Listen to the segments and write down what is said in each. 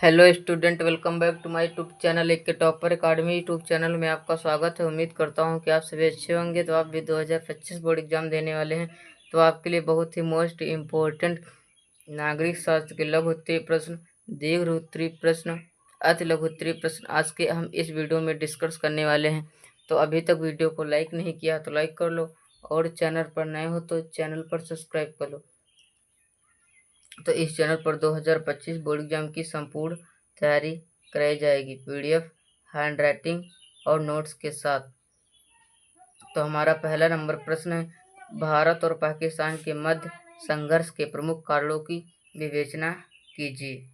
Hello student, welcome back to my YouTube channel एक के topper academy YouTube channel में आपका स्वागत है। उम्मीद करता हूं कि आप सभी अच्छे होंगे। तो आप भी 2025 बोर्ड एग्जाम देने वाले हैं, तो आपके लिए बहुत ही मोस्ट इम्पोर्टेंट नागरिक शास्त्र के लघु उत्तरीय प्रश्न, दीर्घ उत्तरीय प्रश्न, अति लघु उत्तरीय प्रश्न आज के हम इस वीडियो में डिस्कस करने वाले हैं। तो अभी तक वीडियो को लाइक नहीं किया तो लाइक कर लो, और चैनल पर नए हो तो चैनल पर सब्सक्राइब कर लो। तो इस चैनल पर 2025 बोर्ड एग्जाम की संपूर्ण तैयारी कराई जाएगी, पीडीएफ, हैंड राइटिंग और नोट्स के साथ। तो हमारा पहला नंबर प्रश्न है, भारत और पाकिस्तान के मध्य संघर्ष के प्रमुख कारणों की विवेचना कीजिए।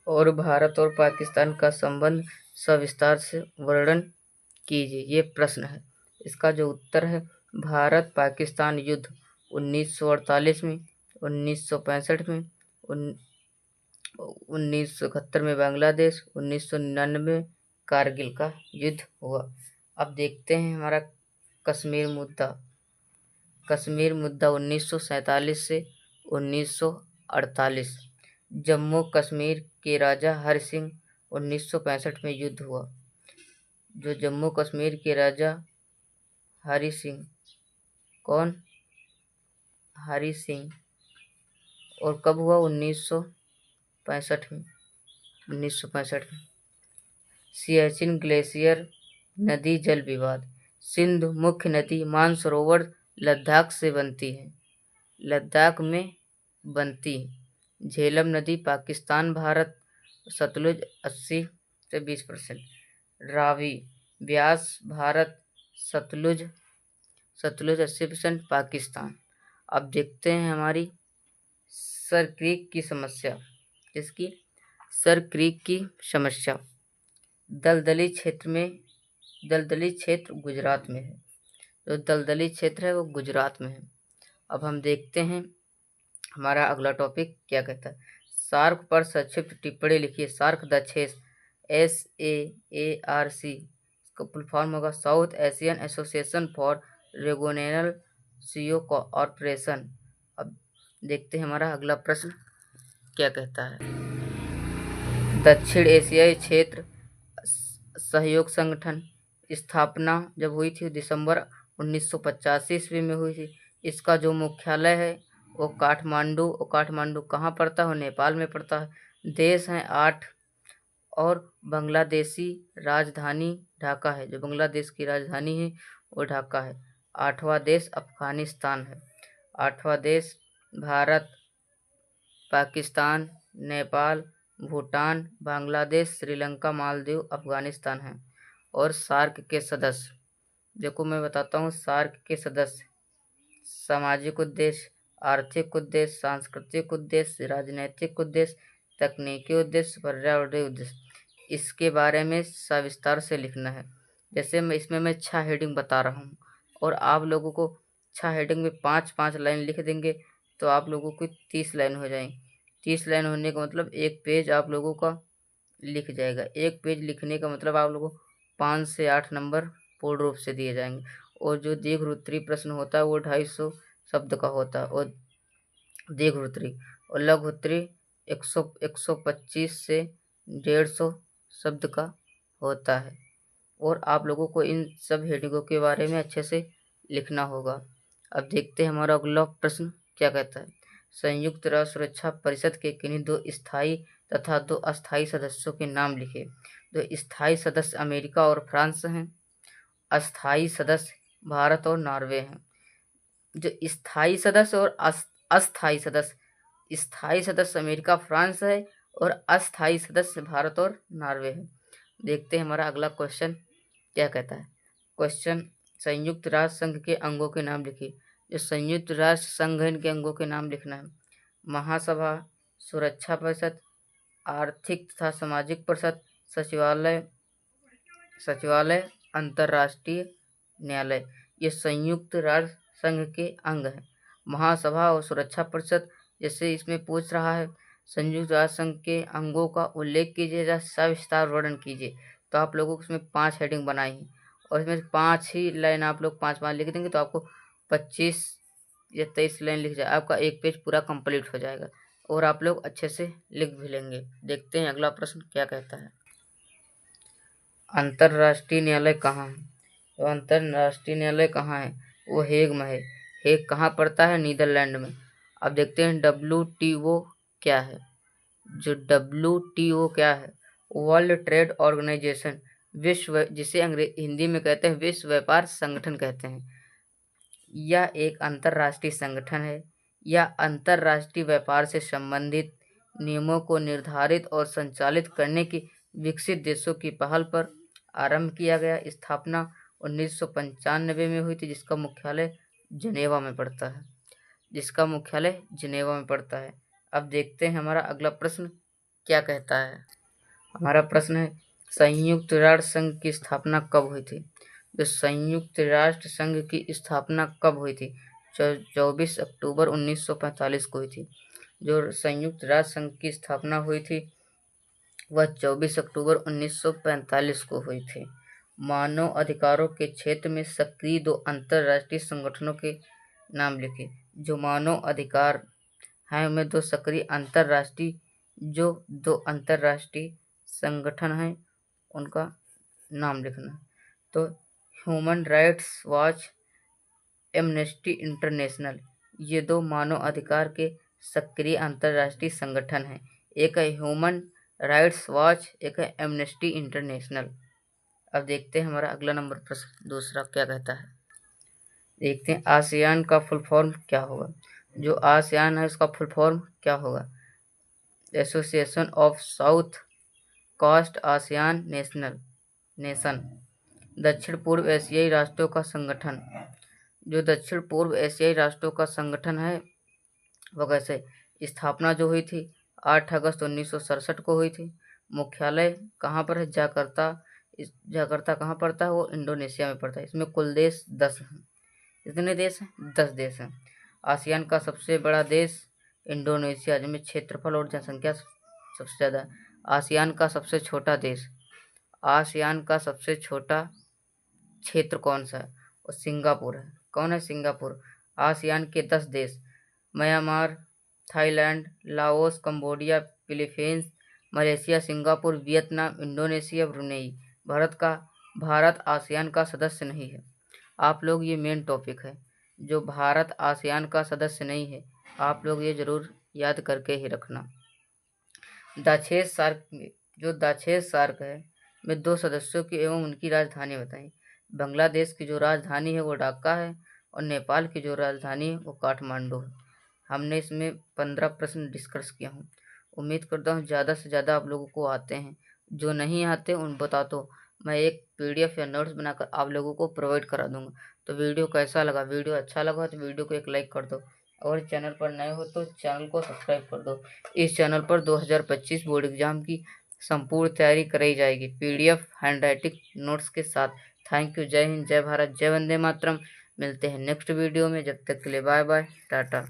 और भारत और पाकिस्तान का संबंध सविस्तार से वर्णन कीजिए, ये प्रश्न है। इसका जो उत्तर है, भारत पाकिस्तान युद्ध 1948 में, 1965 में, 1971 में बांग्लादेश, 1999 कारगिल का युद्ध हुआ। अब देखते हैं हमारा कश्मीर मुद्दा। कश्मीर मुद्दा 1947 से 1948। जम्मू कश्मीर के राजा हरि सिंह 1965 में युद्ध हुआ। जो जम्मू कश्मीर के राजा हरि सिंह, कौन? हरि सिंह। और कब हुआ? 1965 में। 1965 में। सियाचिन ग्लेशियर नदी जल विवाद। सिंध मुख्य नदी मानसरोवर लद्दाख से बनती है, लद्दाख में बनती है। झेलम नदी पाकिस्तान भारत, सतलुज 80 से 20%। रावी ब्यास भारत, सतलुज 80% पाकिस्तान। अब देखते हैं हमारी सर क्रीक की समस्या। इसकी सर क्रीक की समस्या दलदली क्षेत्र गुजरात में है। जो दलदली क्षेत्र है वो गुजरात में है। अब हम देखते हैं हमारा अगला टॉपिक क्या कहता है। सार्क पर संक्षिप्त टिप्पणी लिखिए। सार्क द छेस, SAARC, इसका फुल फॉर्म होगा south Asian association for regional cooperation. अब देखते हैं हमारा अगला प्रश्न क्या कहता है। दक्षिण एशियाई क्षेत्र सहयोग संगठन स्थापना जब हुई थी दिसंबर 1985 ईस्वी में हुई थी। इसका जो मुख्यालय है वो काठमांडू। और काठमांडू कहाँ पड़ता है? नेपाल में पड़ता है। देश हैं 8 और बांग्लादेशी राजधानी ढाका है। जो बांग्लादेश की राजधानी है वो ढाका है। 8वां देश अफगानिस्तान है। 8वां देश भारत, पाकिस्तान, नेपाल, भूटान, बांग्लादेश, श्रीलंका, मालदीव, अफगानिस्तान है। और सार्क के सदस्य, देखो मैं बताता हूँ, सार्क के सदस्य सामाजिक उद्देश्य, आर्थिक उद्देश्य, सांस्कृतिक उद्देश्य, राजनीतिक उद्देश्य, तकनीकी उद्देश्य, पर्यावरणीय उद्देश्य, इसके बारे में सविस्तार से लिखना है। जैसे मैं 6 हेडिंग बता रहा हूँ और आप लोगों को 6 हेडिंग में 5-5 लाइन लिख देंगे तो आप लोगों की 30 लाइन हो जाएंगी। 30 लाइन होने का मतलब एक पेज आप लोगों का लिख जाएगा। एक पेज लिखने का मतलब आप लोगों को 5 से 8 नंबर पूर्ण रूप से दिए जाएंगे। और जो दीर्घ उत्तरीय प्रश्न होता है वो 250 शब्द का होता है। और दीर्घ उत्तरीय और लघु उत्तरीय 125 से 150 शब्द का होता है। और आप लोगों को इन सब हेडिंगों के बारे में अच्छे से लिखना होगा। अब देखते हैं हमारा अगला प्रश्न क्या कहता है। संयुक्त राष्ट्र सुरक्षा परिषद के किन्हीं 2 स्थायी तथा 2 अस्थायी सदस्यों के नाम लिखे। जो स्थायी सदस्य अमेरिका और फ्रांस हैं, अस्थायी सदस्य भारत और नॉर्वे हैं। जो स्थायी सदस्य और अस्थायी सदस्य, स्थायी सदस्य अमेरिका फ्रांस है और अस्थायी सदस्य भारत और नॉर्वे है। देखते हैं हमारा अगला क्वेश्चन क्या कहता है। क्वेश्चन, संयुक्त राष्ट्र संघ के अंगों के नाम लिखिए। जो संयुक्त राष्ट्र संघ है इनके अंगों के नाम लिखना है। महासभा, सुरक्षा परिषद, आर्थिक तथा सामाजिक परिषद, सचिवालय, अंतर्राष्ट्रीय न्यायालय। ये संयुक्त राष्ट्र संघ के अंग हैं। महासभा और सुरक्षा परिषद, जैसे इसमें पूछ रहा है संयुक्त राष्ट्र संघ के अंगों का उल्लेख कीजिए या सविस्तार वर्णन कीजिए, तो आप लोगों को इसमें 5 हेडिंग बनाई है और इसमें 5 ही लाइन आप लोग 5-5 लिख देंगे तो आपको 25 या 23 लाइन लिख जाए, आपका एक पेज पूरा कंप्लीट हो जाएगा। और आप लोग अच्छे से लिख भी लेंगे। देखते हैं अगला प्रश्न क्या कहता है। अंतर्राष्ट्रीय न्यायालय कहाँ है? तो अंतर्राष्ट्रीय न्यायालय कहाँ है? वो हेग में है। हेग कहाँ पड़ता है? नीदरलैंड में। अब देखते हैं WTO क्या है। जो WTO क्या है? वर्ल्ड ट्रेड ऑर्गेनाइजेशन, विश्व, जिसे हिंदी में कहते हैं विश्व व्यापार संगठन कहते हैं। यह एक अंतर्राष्ट्रीय संगठन है। यह अंतर्राष्ट्रीय व्यापार से संबंधित नियमों को निर्धारित और संचालित करने की विकसित देशों की पहल पर आरंभ किया गया। स्थापना 1995 में हुई थी, जिसका मुख्यालय जिनेवा में पड़ता है। अब देखते हैं हमारा अगला प्रश्न क्या कहता है। हमारा प्रश्न है, संयुक्त राष्ट्र संघ की स्थापना कब हुई थी? जो संयुक्त राष्ट्र संघ की स्थापना कब हुई थी? 24 अक्टूबर 1945 को हुई थी। जो संयुक्त राष्ट्र संघ की स्थापना हुई थी वह 24 अक्टूबर 1945 को हुई थी। मानव अधिकारों के क्षेत्र में सक्रिय 2 अंतर्राष्ट्रीय संगठनों के नाम लिखे। जो मानव अधिकार हैं उनमें 2 सक्रिय अंतर्राष्ट्रीय संगठन हैं, उनका नाम लिखना। तो human rights watch, amnesty international, ये 2 मानव अधिकार के सक्रिय अंतर्राष्ट्रीय संगठन हैं। एक है ह्यूमन राइट्स वॉच, एक है एमनेस्टी इंटरनेशनल। अब देखते हैं हमारा अगला नंबर प्रश्न दूसरा क्या कहता है। देखते हैं आसियान का फुल फॉर्म क्या होगा। जो आसियान है उसका फुल फॉर्म क्या होगा? Association of south coast ASEAN nation. दक्षिण पूर्व एशियाई राष्ट्रों का संगठन। जो दक्षिण पूर्व एशियाई राष्ट्रों का संगठन है वह कैसे? स्थापना जो हुई थी 8 अगस्त 1967 को हुई थी। मुख्यालय कहाँ पर है? जाकर्ता कहाँ पड़ता है? वो इंडोनेशिया में पड़ता है। इसमें कुल देश 10 हैं। कितने देश हैं? 10 देश हैं। आसियान का सबसे बड़ा देश इंडोनेशिया, जिसमें क्षेत्रफल और जनसंख्या सबसे ज़्यादा है। आसियान का सबसे छोटा क्षेत्र कौन सा है? और सिंगापुर है। कौन है? सिंगापुर। आसियान के 10 देश Myanmar, Thailand, Laos, Cambodia, Philippines, Malaysia, Singapore, Vietnam, Indonesia, Brunei. Bharat ASEAN का सदस्य नहीं है। आप लोग ये मेन टॉपिक है, जो भारत आसियान का सदस्य नहीं है, आप लोग ये जरूर याद करके ही रखना। दाछेस सार्क है में 2 सदस्यों की एवं उनकी राजधानी बताएं। बांग्लादेश की जो राजधानी है वो ढाका है और नेपाल की जो राजधानी है वो काठमांडू है। हमने इसमें 15 प्रश्न डिस्कस किया हूँ। उम्मीद करता हूँ ज़्यादा से ज़्यादा आप लोगों को आते हैं। जो नहीं आते उन बता दो, मैं एक PDF या नोट्स बनाकर आप लोगों को प्रोवाइड करा दूंगा। तो वीडियो कैसा लगा? वीडियो अच्छा लगा तो वीडियो को एक लाइक कर दो, और चैनल पर नए हो तो चैनल को सब्सक्राइब कर दो। इस चैनल पर 2025 बोर्ड एग्जाम की संपूर्ण तैयारी कराई जाएगी PDF हैंडराइटिंग नोट्स के साथ। Thank you. जय हिंद, जय भारत, जय वंदे मातरम। मिलते हैं नेक्स्ट वीडियो में। जब तक के लिए बाय बाय, टाटा।